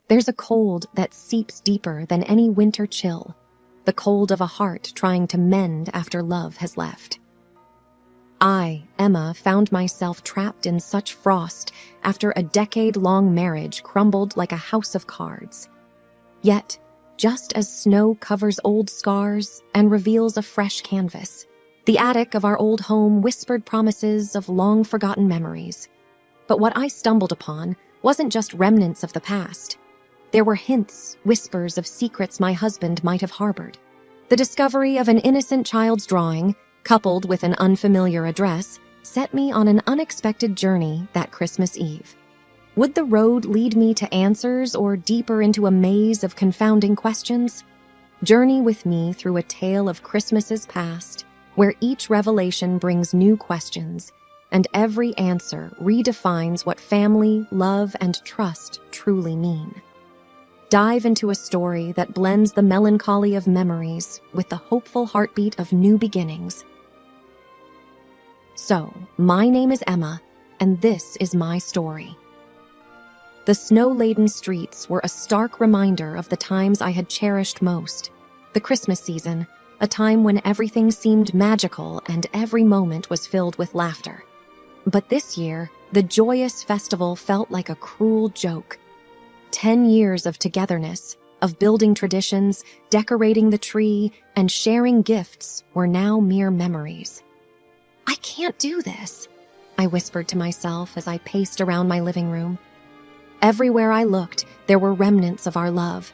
There's a cold that seeps deeper than any winter chill, the cold of a heart trying to mend after love has left. I, Emma, found myself trapped in such frost after a decade-long marriage crumbled like a house of cards. Yet, just as snow covers old scars and reveals a fresh canvas, the attic of our old home whispered promises of long-forgotten memories. But what I stumbled upon wasn't just remnants of the past. There were hints, whispers of secrets my husband might have harbored. The discovery of an innocent child's drawing, coupled with an unfamiliar address, set me on an unexpected journey that Christmas Eve. Would the road lead me to answers or deeper into a maze of confounding questions? Journey with me through a tale of Christmases past, where each revelation brings new questions, and every answer redefines what family, love, and trust truly mean. Dive into a story that blends the melancholy of memories with the hopeful heartbeat of new beginnings. So, my name is Emma, and this is my story. The snow-laden streets were a stark reminder of the times I had cherished most. The Christmas season, a time when everything seemed magical and every moment was filled with laughter. But this year, the joyous festival felt like a cruel joke. 10 years of togetherness, of building traditions, decorating the tree, and sharing gifts were now mere memories. "I can't do this," I whispered to myself as I paced around my living room. Everywhere I looked, there were remnants of our love.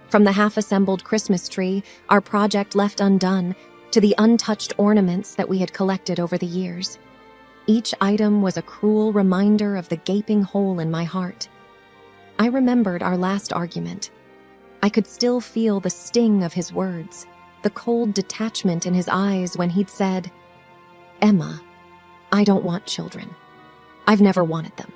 From the half-assembled Christmas tree, our project left undone, to the untouched ornaments that we had collected over the years. Each item was a cruel reminder of the gaping hole in my heart. I remembered our last argument. I could still feel the sting of his words, the cold detachment in his eyes when he'd said, "Emma, I don't want children. I've never wanted them."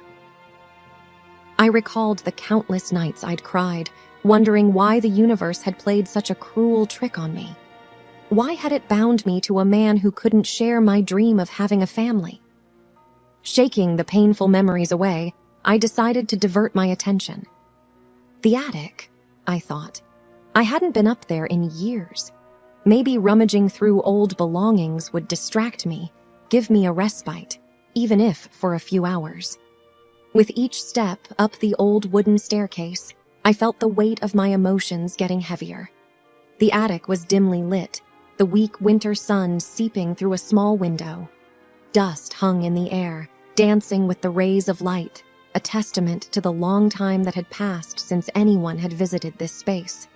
I recalled the countless nights I'd cried, wondering why the universe had played such a cruel trick on me. Why had it bound me to a man who couldn't share my dream of having a family? Shaking the painful memories away, I decided to divert my attention. The attic, I thought. I hadn't been up there in years. Maybe rummaging through old belongings would distract me, give me a respite, even if for a few hours. With each step up the old wooden staircase, I felt the weight of my emotions getting heavier. The attic was dimly lit, the weak winter sun seeping through a small window. Dust hung in the air, dancing with the rays of light, a testament to the long time that had passed since anyone had visited this space.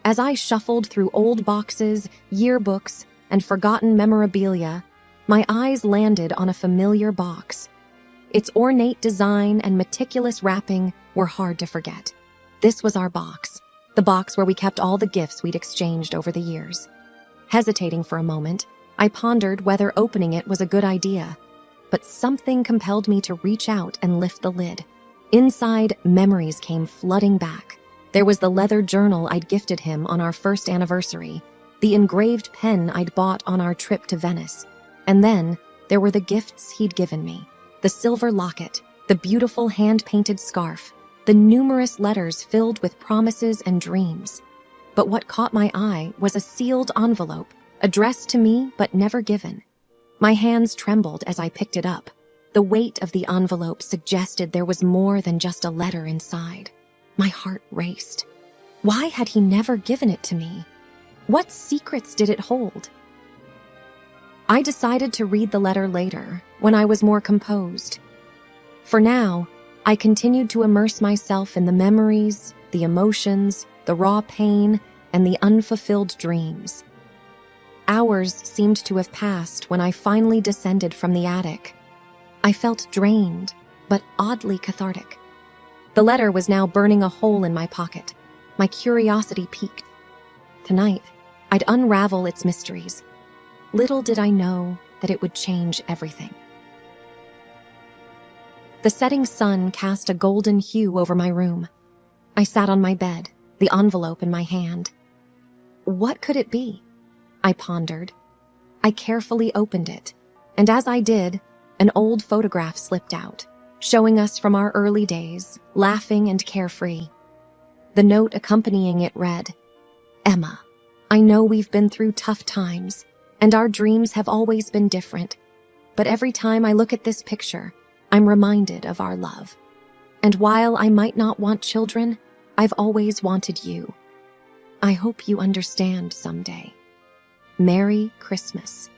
As I shuffled through old boxes, yearbooks, and forgotten memorabilia, my eyes landed on a familiar box. Its ornate design and meticulous wrapping were hard to forget. This was our box, the box where we kept all the gifts we'd exchanged over the years. Hesitating for a moment, I pondered whether opening it was a good idea, but something compelled me to reach out and lift the lid. Inside, memories came flooding back. There was the leather journal I'd gifted him on our first anniversary, the engraved pen I'd bought on our trip to Venice, and then there were the gifts he'd given me. The silver locket, the beautiful hand-painted scarf, the numerous letters filled with promises and dreams. But what caught my eye was a sealed envelope, addressed to me but never given. My hands trembled as I picked it up. The weight of the envelope suggested there was more than just a letter inside. My heart raced. Why had he never given it to me? What secrets did it hold? I decided to read the letter later, when I was more composed. For now, I continued to immerse myself in the memories, the emotions, the raw pain, and the unfulfilled dreams. Hours seemed to have passed when I finally descended from the attic. I felt drained, but oddly cathartic. The letter was now burning a hole in my pocket. My curiosity piqued. Tonight, I'd unravel its mysteries. Little did I know that it would change everything. The setting sun cast a golden hue over my room. I sat on my bed, the envelope in my hand. What could it be? I pondered. I carefully opened it, and as I did, an old photograph slipped out, showing us from our early days, laughing and carefree. The note accompanying it read, "Emma, I know we've been through tough times, and our dreams have always been different, but every time I look at this picture, I'm reminded of our love. And while I might not want children, I've always wanted you. I hope you understand someday. Merry Christmas."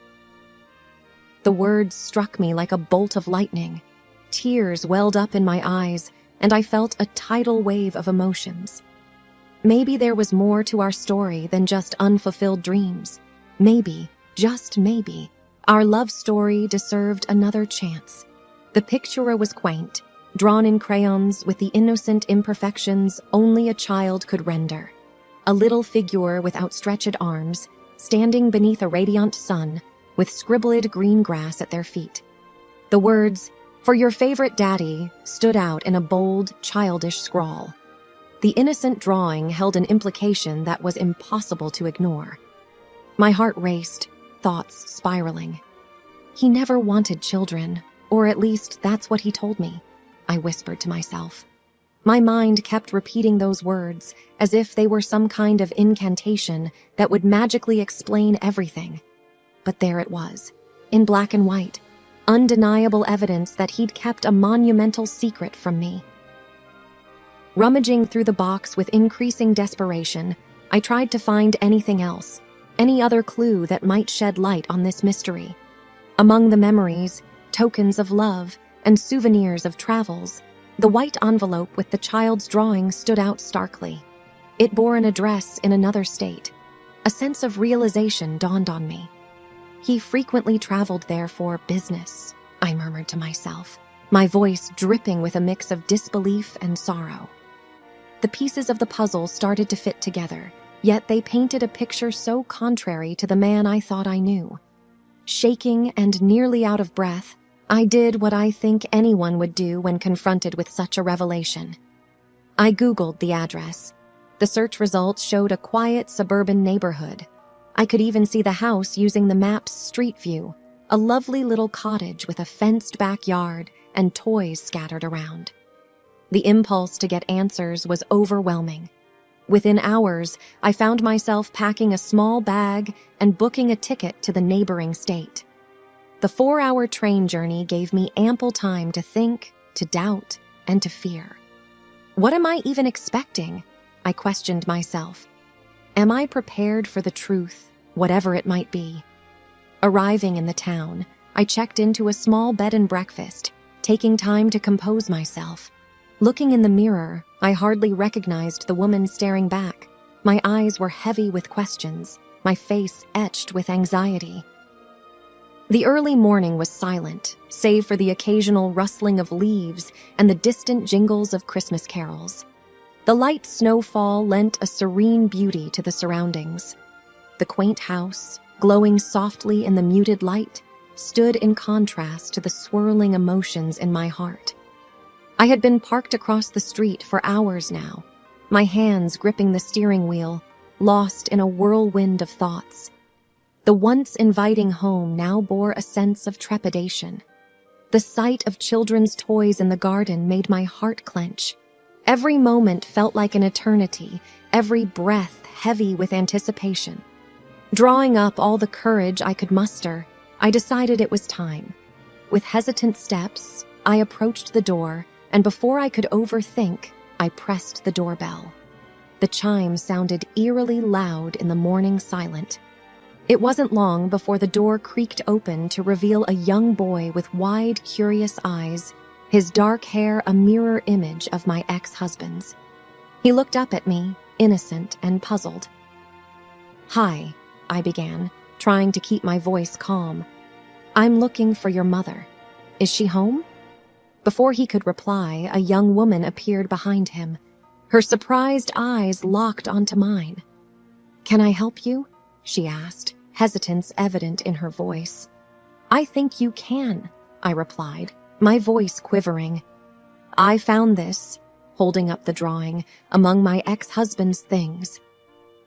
The words struck me like a bolt of lightning. Tears welled up in my eyes, and I felt a tidal wave of emotions. Maybe there was more to our story than just unfulfilled dreams. Maybe, just maybe, our love story deserved another chance. The picture was quaint, drawn in crayons with the innocent imperfections only a child could render. A little figure with outstretched arms, standing beneath a radiant sun, with scribbled green grass at their feet. The words, "For your favorite daddy," stood out in a bold, childish scrawl. The innocent drawing held an implication that was impossible to ignore. My heart raced, thoughts spiraling. "He never wanted children, or at least that's what he told me," I whispered to myself. My mind kept repeating those words as if they were some kind of incantation that would magically explain everything. But there it was, in black and white, undeniable evidence that he'd kept a monumental secret from me. Rummaging through the box with increasing desperation, I tried to find anything else, any other clue that might shed light on this mystery. Among the memories, tokens of love, and souvenirs of travels, the white envelope with the child's drawing stood out starkly. It bore an address in another state. A sense of realization dawned on me. He frequently traveled there for business, I murmured to myself, my voice dripping with a mix of disbelief and sorrow. The pieces of the puzzle started to fit together, yet they painted a picture so contrary to the man I thought I knew. Shaking and nearly out of breath, I did what I think anyone would do when confronted with such a revelation. I Googled the address. The search results showed a quiet suburban neighborhood. I could even see the house using the map's street view, a lovely little cottage with a fenced backyard and toys scattered around. The impulse to get answers was overwhelming. Within hours, I found myself packing a small bag and booking a ticket to the neighboring state. The 4-hour train journey gave me ample time to think, to doubt, and to fear. What am I even expecting? I questioned myself. Am I prepared for the truth, whatever it might be? Arriving in the town, I checked into a small bed and breakfast, taking time to compose myself. Looking in the mirror, I hardly recognized the woman staring back. My eyes were heavy with questions, my face etched with anxiety. The early morning was silent, save for the occasional rustling of leaves and the distant jingles of Christmas carols. The light snowfall lent a serene beauty to the surroundings. The quaint house, glowing softly in the muted light, stood in contrast to the swirling emotions in my heart. I had been parked across the street for hours now, my hands gripping the steering wheel, lost in a whirlwind of thoughts. The once inviting home now bore a sense of trepidation. The sight of children's toys in the garden made my heart clench. Every moment felt like an eternity, every breath heavy with anticipation. Drawing up all the courage I could muster, I decided it was time. With hesitant steps, I approached the door, and before I could overthink, I pressed the doorbell. The chime sounded eerily loud in the morning silence. It wasn't long before the door creaked open to reveal a young boy with wide, curious eyes, his dark hair a mirror image of my ex-husband's. He looked up at me, innocent and puzzled. "Hi," I began, trying to keep my voice calm. "I'm looking for your mother. Is she home?" Before he could reply, a young woman appeared behind him. Her surprised eyes locked onto mine. "Can I help you?" she asked, hesitance evident in her voice. "I think you can," I replied, my voice quivering. "I found this," holding up the drawing, "among my ex-husband's things."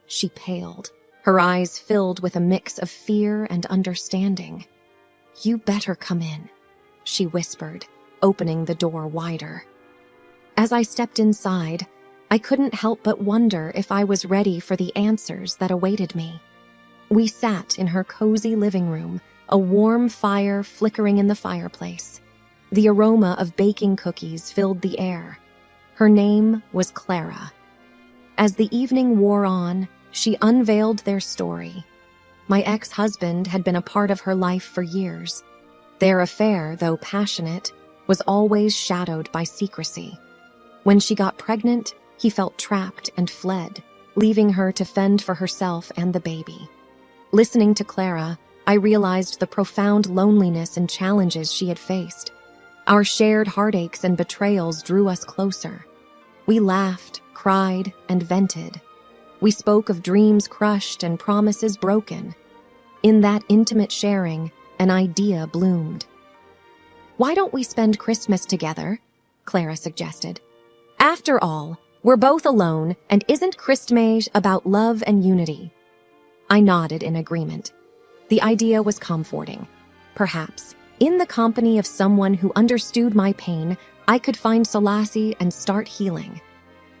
She paled, her eyes filled with a mix of fear and understanding. "You better come in," she whispered, opening the door wider. As I stepped inside, I couldn't help but wonder if I was ready for the answers that awaited me. We sat in her cozy living room, a warm fire flickering in the fireplace. The aroma of baking cookies filled the air. Her name was Clara. As the evening wore on, she unveiled their story. My ex-husband had been a part of her life for years. Their affair, though passionate, was always shadowed by secrecy. When she got pregnant, he felt trapped and fled, leaving her to fend for herself and the baby. Listening to Clara, I realized the profound loneliness and challenges she had faced. Our shared heartaches and betrayals drew us closer. We laughed, cried, and vented. We spoke of dreams crushed and promises broken. In that intimate sharing, an idea bloomed. "Why don't we spend Christmas together?" Clara suggested. "After all, we're both alone, and isn't Christmas about love and unity?" I nodded in agreement. The idea was comforting. Perhaps, in the company of someone who understood my pain, I could find solace and start healing.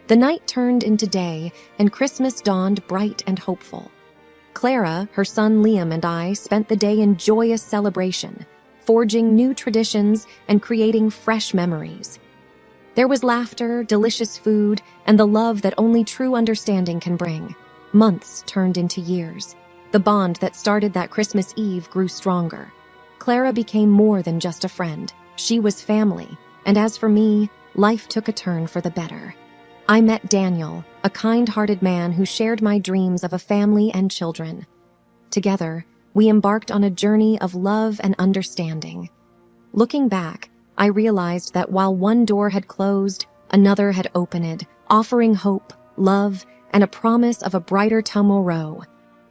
The night turned into day, and Christmas dawned bright and hopeful. Clara, her son Liam, and I spent the day in joyous celebration, forging new traditions and creating fresh memories. There was laughter, delicious food, and the love that only true understanding can bring. Months turned into years. The bond that started that Christmas Eve grew stronger. Clara became more than just a friend. She was family, and as for me, life took a turn for the better. I met Daniel, a kind-hearted man who shared my dreams of a family and children. Together, we embarked on a journey of love and understanding. Looking back, I realized that while one door had closed, another had opened, offering hope, love, and a promise of a brighter tomorrow.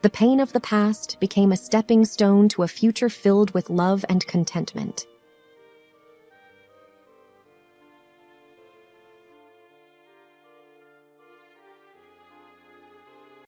The pain of the past became a stepping stone to a future filled with love and contentment.